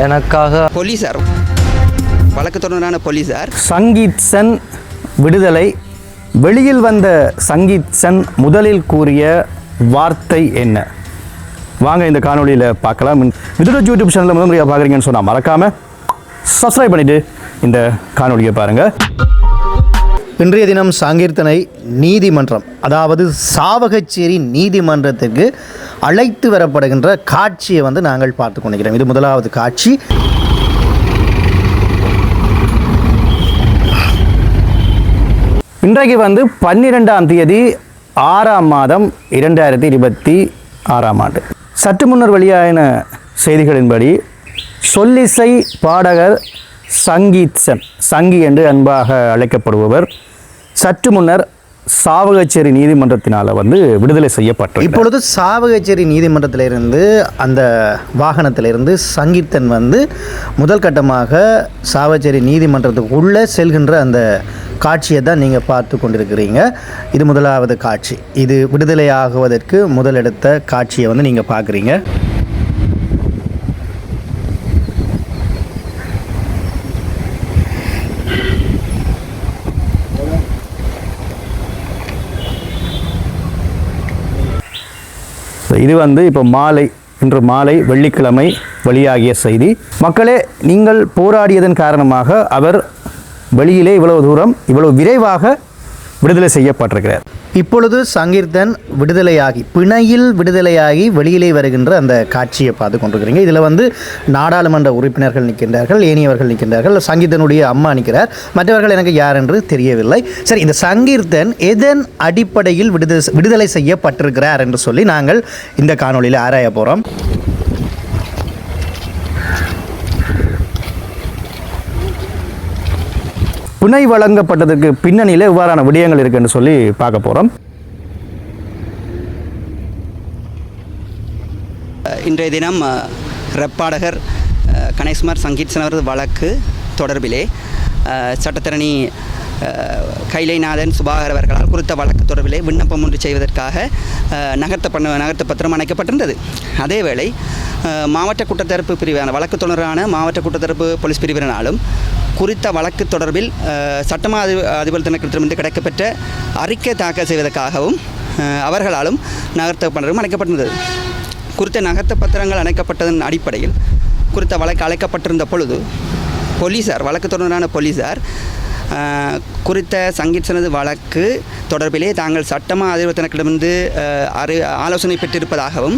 எனக்காக போலீஸார் வழக்கு தொடர்பான போலீஸார் சங்கீத் சென் விடுதலை. வெளியில் வந்த சங்கீத் சென் முதலில் கூறிய வார்த்தை என்ன? வாங்க இந்த காணொலியில் பார்க்கலாம். விதுட யூடியூப் சேனலில் முதல் முறையாக பார்க்குறீங்கன்னு சொன்னால் மறக்காமல் சப்ஸ்கிரைப் பண்ணிவிட்டு இந்த காணொலியை பாருங்கள். இன்றைய தினம் சங்கீர்த்தனை நீதிமன்றம், அதாவது சாவகச்சேரி நீதிமன்றத்துக்கு அழைத்து வரப்படுகின்ற காட்சியை நாங்கள் பார்த்து கொண்டிருக்கிறோம். இது முதலாவது காட்சி. இன்றைக்கு 12ஆம் தேதி 6ஆம் மாதம் 2026ஆம் ஆண்டு. சற்று முன்னர் வெளியான செய்திகளின்படி சொல்லிசை பாடகர் சங்கீத் சென், சங்கி என்று அன்பாக அழைக்கப்படுபவர், சற்று முன்னர் சாவகச்சேரி நீதிமன்றத்தினால் விடுதலை செய்யப்பட்டார். இப்பொழுது சாவகச்சேரி நீதிமன்றத்திலிருந்து அந்த வாகனத்திலிருந்து சங்கீத்தன் முதல் கட்டமாக சாவகச்சேரி நீதிமன்றத்துக்கு உள்ளே செல்கின்ற அந்த காட்சியை தான் நீங்கள் பார்த்து கொண்டிருக்கிறீங்க. இது முதலாவது காட்சி. இது விடுதலையாகுவதற்கு முதலெடுத்த காட்சியை நீங்கள் பார்க்குறீங்க. இது இப்போ மாலை, இன்று மாலை வெள்ளிக்கிழமை வெளியாகிய செய்தி. மக்களே, நீங்கள் போராடியதன் காரணமாக அவர் வெளியிலே இவ்வளவு தூரம் இவ்வளவு விரைவாக விடுதலை செய்யப்பட்டிருக்கிறார். இப்பொழுது சங்கீர்த்தன் விடுதலையாகி, பிணையில் விடுதலையாகி வெளியிலே வருகின்ற அந்த காட்சியை பார்த்து கொண்டிருக்கிறீங்க. இதில் நாடாளுமன்ற உறுப்பினர்கள் நிற்கின்றார்கள், ஏனியவர்கள் நிற்கின்றார்கள், சங்கீர்த்தனுடைய அம்மா நிற்கிறார், மற்றவர்கள் எனக்கு யார் என்று தெரியவில்லை. சரி, இந்த சங்கீர்த்தன் எதன் அடிப்படையில் விடுதலை செய்யப்பட்டிருக்கிறார் என்று சொல்லி நாங்கள் இந்த காணொலியில் ஆராய போகிறோம். பிணை வழங்கப்பட்டதற்கு பின்னணியில் இவ்வாறான விடயங்கள் இருக்குன்னு சொல்லி பார்க்க போகிறோம். இன்றைய தினம் ரப்பாடகர் கணேஷ்குமார் சங்கீத் சென் அவரது வழக்கு தொடர்பிலே சட்டத்தரணி கைலைநாதன் சுபாகர் அவர்களால் குறித்த வழக்கு தொடர்பிலே விண்ணப்பம் ஒன்று செய்வதற்காக நகர்த்த பத்திரம் அணைக்கப்பட்டிருந்தது. அதேவேளை மாவட்ட குற்றத்தரப்பு பிரிவான வழக்கு தொடரான மாவட்ட குற்றத்தரப்பு போலீஸ் பிரிவினராலும் குறித்த வழக்கு தொடர்பில் சட்டமா அதிபர் திணைக்களத்திலிருந்து கிடைக்கப்பெற்ற அறிக்கை தாக்கல் செய்வதற்காகவும் அவர்களாலும் நகர்த்த பத்திரம் அணைக்கப்பட்டிருந்தது. குறித்த நகர்த்த பத்திரங்கள் அணைக்கப்பட்டதன் அடிப்படையில் குறித்த வழக்கு அழைக்கப்பட்டிருந்த பொழுது போலீஸார், வழக்கு தொடர்பான போலீஸார் குறித்த சங்கீத் செனது வழக்கு தொடர்பிலே தாங்கள் சட்டமா அதிபர் திணைக்களத்திலிருந்து ஆலோசனை பெற்றிருப்பதாகவும்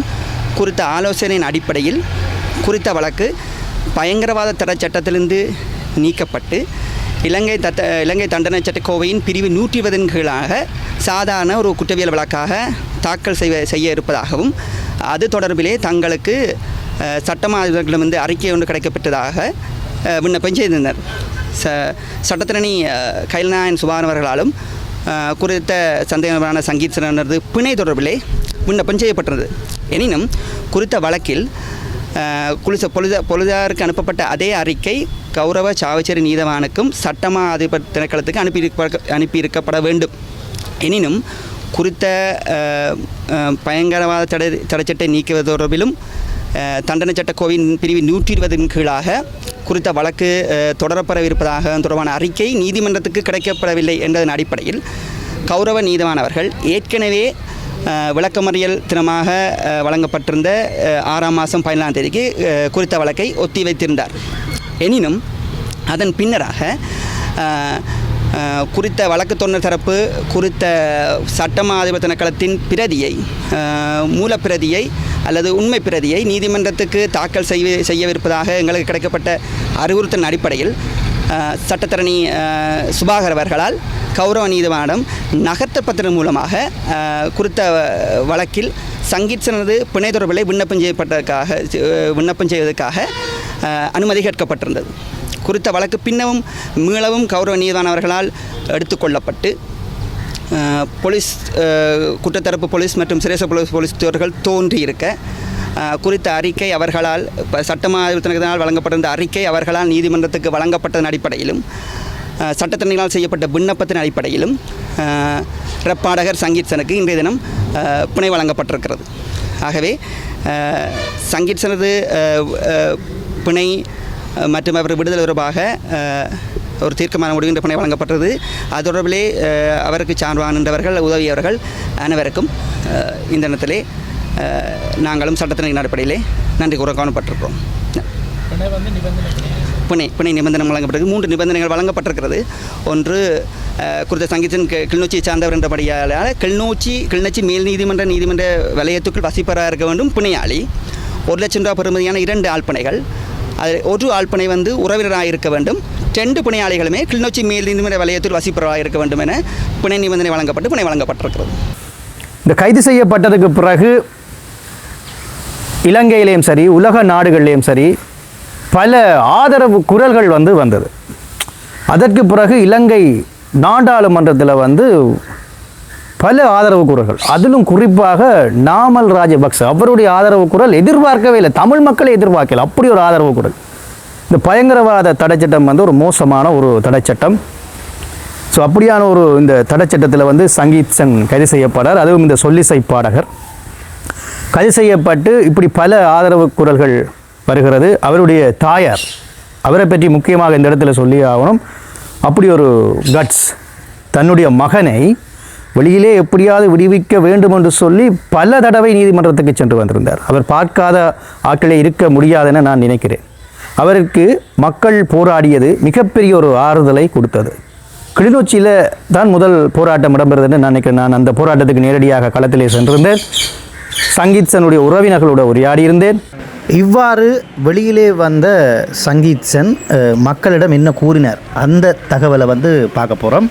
குறித்த ஆலோசனையின் அடிப்படையில் குறித்த வழக்கு பயங்கரவாத தடை சட்டத்திலிருந்து நீக்கப்பட்டு இலங்கை தண்டனை சட்டக்கோவையின் பிரிவு 120 கீழாக சாதாரண ஒரு குற்றவியல் வழக்காக தாக்கல் செய்ய இருப்பதாகவும் அது தொடர்பிலே தங்களுக்கு சட்டமா அதிபர்களிடமிருந்து அறிக்கை ஒன்று கிடைக்கப்பட்டதாக விண்ணப்பம் செய்திருந்தனர். சட்டத்தரணி கைல்நாயன் சுபாகர் அவர்களாலும் குறித்த சந்தேகமான சங்கீத் செனது பிணை தொடர்பிலே விண்ணப்பம் செய்யப்பட்டிருந்தது. எனினும் குறித்த வழக்கில் பொலிசாருக்கு அனுப்பப்பட்ட அதே அறிக்கை கௌரவ சாவச்சேரி நீதவானுக்கும் சட்டமா அதிபர் திணைக்களத்துக்கு அனுப்பியிருக்கப்பட வேண்டும். எனினும் குறித்த பயங்கரவாத தடைச்சட்டை நீக்குவது தொடர்பிலும் தண்டனை சட்டக்கோவின் பிரிவு 120 கீழாக குறித்த வழக்கு தொடரப்படவிருப்பதாக தொடர்பான அறிக்கை நீதிமன்றத்துக்கு கிடைக்கப்படவில்லை என்பதன் அடிப்படையில் கௌரவ நீதவானவர்கள் ஏற்கனவே விளக்கமறியல் தினமாக வழங்கப்பட்டிருந்த 6ஆம் மாதம் 14ஆம் தேதிக்கு குறித்த வழக்கை ஒத்தி வைத்திருந்தார். எனினும் அதன் பின்னராக குறித்த வழக்கு தொண்டர் தரப்பு குறித்த சட்டமா அதிபர் திணைக்களத்தின் பிரதியை, மூலப்பிரதியை அல்லது உண்மை பிரதியை நீதிமன்றத்துக்கு தாக்கல் செய்யவிருப்பதாக எங்களுக்கு கிடைக்கப்பட்ட அறிவுறுத்தலின் அடிப்படையில் சட்டத்தரணி சுபாகர் அவர்களால் கௌரவ நீதிவானிடம் நகர்த்த பத்திரம் மூலமாக குறித்த வழக்கில் சங்கீத் செனது பிணை தொடர்பில் விண்ணப்பம் செய்வதற்காக அனுமதி கேட்கப்பட்டிருந்தது. குறித்த வழக்கு பின்னவும் மீளவும் கௌரவ நீதிவான் அவர்களால் எடுத்துக்கொள்ளப்பட்டு போலீஸ் குற்றத்தரப்பு போலீஸ் மற்றும் சிரேச போலீஸ்வர்கள் தோன்றியிருக்க குறித்த அறிக்கை அவர்களால் சட்டமா அதிபர் வழங்கப்பட்டிருந்த அறிக்கை அவர்களால் நீதிமன்றத்துக்கு வழங்கப்பட்டதன் அடிப்படையிலும் சட்டத்தரணிகளால் செய்யப்பட்ட விண்ணப்பத்தின் அடிப்படையிலும் ரப்பாடகர் சங்கீத் செனுக்கு இன்றைய தினம் பிணை வழங்கப்பட்டிருக்கிறது. ஆகவே சங்கீத் செனது பிணை மற்றும் அவர் விடுதலை தொடர்பாக ஒரு தீர்க்கமான முடிகின்ற பிணை வழங்கப்பட்டது. அது தொடர்பிலே அவருக்கு சார்பாக நின்றவர்கள் உதவியவர்கள் அனைவருக்கும் இந்த இடத்திலே நாங்களும் சட்டத்தின் அடிப்படையிலே நன்றி கூற காணப்பட்டிருக்கிறோம். பிணை நிபந்தனை வழங்கப்பட்டது. 3 நிபந்தனைகள் வழங்கப்பட்டிருக்கிறது. ஒன்று, குறித்த சங்கீதன் கிளிநொச்சியை சார்ந்தவர் என்றபடியால் கிளிநொச்சி மேல் நீதிமன்ற வலயத்துக்குள் வசிப்பராக இருக்க வேண்டும் பிணையாளி. 1 லட்சம் ரூபா பெறுமதியான 2 ஆழ்பிணைகள். அது ஒரு ஆழ்பிணை உறவினராக இருக்க வேண்டும். 2 பிணையாளிகளுமே கிளிநொச்சி மேல் நீதிமன்ற வலயத்தில் வசிப்பவராக இருக்க வேண்டும் என பிணை நிபந்தனை வழங்கப்பட்டு பிணை வழங்கப்பட்டிருக்கிறது. இந்த கைது செய்யப்பட்டதுக்கு பிறகு இலங்கையிலேயும் சரி உலக நாடுகளிலேயும் சரி பல ஆதரவு குரல்கள் வந்தது. அதற்கு பிறகு இலங்கை நாடாளுமன்றத்தில் பல ஆதரவு குரல்கள், அதிலும் குறிப்பாக நாமல் ராஜபக்ச அவருடைய ஆதரவு குரல் எதிர்பார்க்கவே இல்லை, தமிழ் மக்களை எதிர்பார்க்கல, அப்படி ஒரு ஆதரவு குரல். இந்த பயங்கரவாத தடைச்சட்டம் ஒரு மோசமான ஒரு தடைச்சட்டம். ஸோ அப்படியான இந்த தடைச்சட்டத்தில் சங்கீத் சென் கைது செய்யப்படார். அதுவும் இந்த சொல்லிசை பாடகர் கைது செய்யப்பட்டு இப்படி பல ஆதரவு குரல்கள் வருகிறது. அவருடைய தாயார், அவரை பற்றி முக்கியமாக இந்த இடத்துல சொல்லி ஆகணும். அப்படி ஒரு கட்ஸ், தன்னுடைய மகனை வெளியிலே எப்படியாவது விடுவிக்க வேண்டும் என்று சொல்லி பல தடவை நீதிமன்றத்துக்கு சென்று வந்திருந்தார். அவர் பார்க்காத ஆட்களே இருக்க முடியாதுன்னு நான் நினைக்கிறேன். அவருக்கு மக்கள் போராடியது மிகப்பெரிய ஒரு ஆறுதலை கொடுத்தது. கிளிநொச்சியில் தான் முதல் போராட்டம் இடம்பெறுதுன்னு நான் நினைக்கிறேன். நான் அந்த போராட்டத்துக்கு நேரடியாக களத்திலே சென்றிருந்தேன். சங்கீத் சென்னுடைய உறவினர்களோடு உரையாடியிருந்தேன். இவ்வாறு வெளியிலே வந்த சங்கீத் சென் மக்களிடம் என்ன கூறினார், அந்த தகவலை பார்க்க போகிறோம்.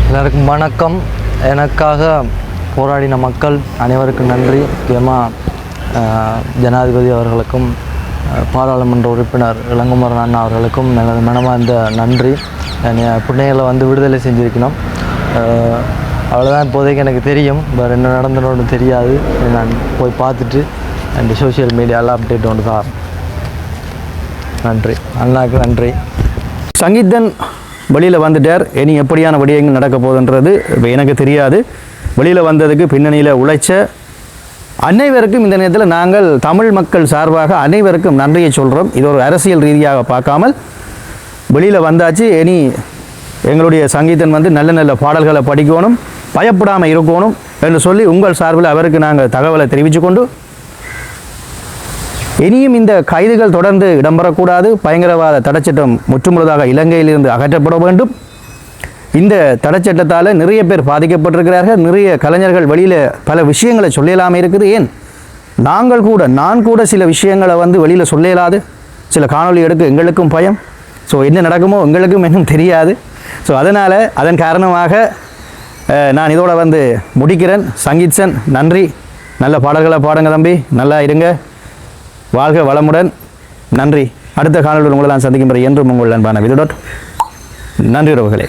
எல்லாருக்கும் வணக்கம். எனக்காக போராடின மக்கள் அனைவருக்கும் நன்றி. முக்கியமாக ஜனாதிபதி அவர்களுக்கும் பாராளுமன்ற உறுப்பினர் இளங்குமரன் அண்ணா அவர்களுக்கும் எனது மனமார்ந்த நன்றி. பிள்ளைகளை விடுதலை செஞ்சுருக்கணும். அவ்வளோதான் இப்போதைக்கு எனக்கு தெரியும். வேறு என்ன நடந்தனோன்னு தெரியாது. நான் போய் பார்த்துட்டு அந்த சோஷியல் மீடியாவில் அப்டேட் ஒன்று தான். நன்றி, அண்ணாக்கு நன்றி. சங்கீதன் வெளியில் வந்துட்டார். இனி எப்படியான விடயங்கள் நடக்க போகுதுன்றது இப்போ எனக்கு தெரியாது. வெளியில் வந்ததுக்கு பின்னணியில் உழைச்ச அனைவருக்கும் இந்த நேரத்தில் நாங்கள் தமிழ் மக்கள் சார்பாக அனைவருக்கும் நன்றியை சொல்கிறோம். இது ஒரு அரசியல் ரீதியாக பார்க்காமல் வெளியில் வந்தாச்சு. இனி எங்களுடைய சங்கீதன் நல்ல நல்ல பாடல்களை படிக்கணும், பயப்படாமல் இருக்கணும் என்று சொல்லி உங்கள் சார்பில் அவருக்கு நாங்கள் தகவலை தெரிவித்துக்கொண்டு, இனியும் இந்த கைதுகள் தொடர்ந்து இடம்பெறக்கூடாது. பயங்கரவாத தடைச்சட்டம் முற்றுமுழுதாக இலங்கையிலிருந்து அகற்றப்பட வேண்டும். இந்த தடைச்சட்டத்தால் நிறைய பேர் பாதிக்கப்பட்டிருக்கிறார்கள். நிறைய கலைஞர்கள் வெளியில் பல விஷயங்களை சொல்லலாமல் இருக்குது. ஏன் நான் கூட சில விஷயங்களை வெளியில் சொல்லலாது. சில காணொலி எடுக்க எங்களுக்கும் பயம். ஸோ என்ன நடக்குமோ எங்களுக்கும் இன்னும் தெரியாது. ஸோ அதன் காரணமாக நான் இதோட முடிக்கிறேன். சங்கீத் சென் நன்றி. நல்ல பாடல்களை பாடுங்க தம்பி, நல்லா இருங்க, வாழ்க வளமுடன். நன்றி. அடுத்த காணொலியில் உங்களை நான் சந்திக்கும் என்றும் உங்கள் அன்பான விதுடோட். நன்றி உறவுகளே.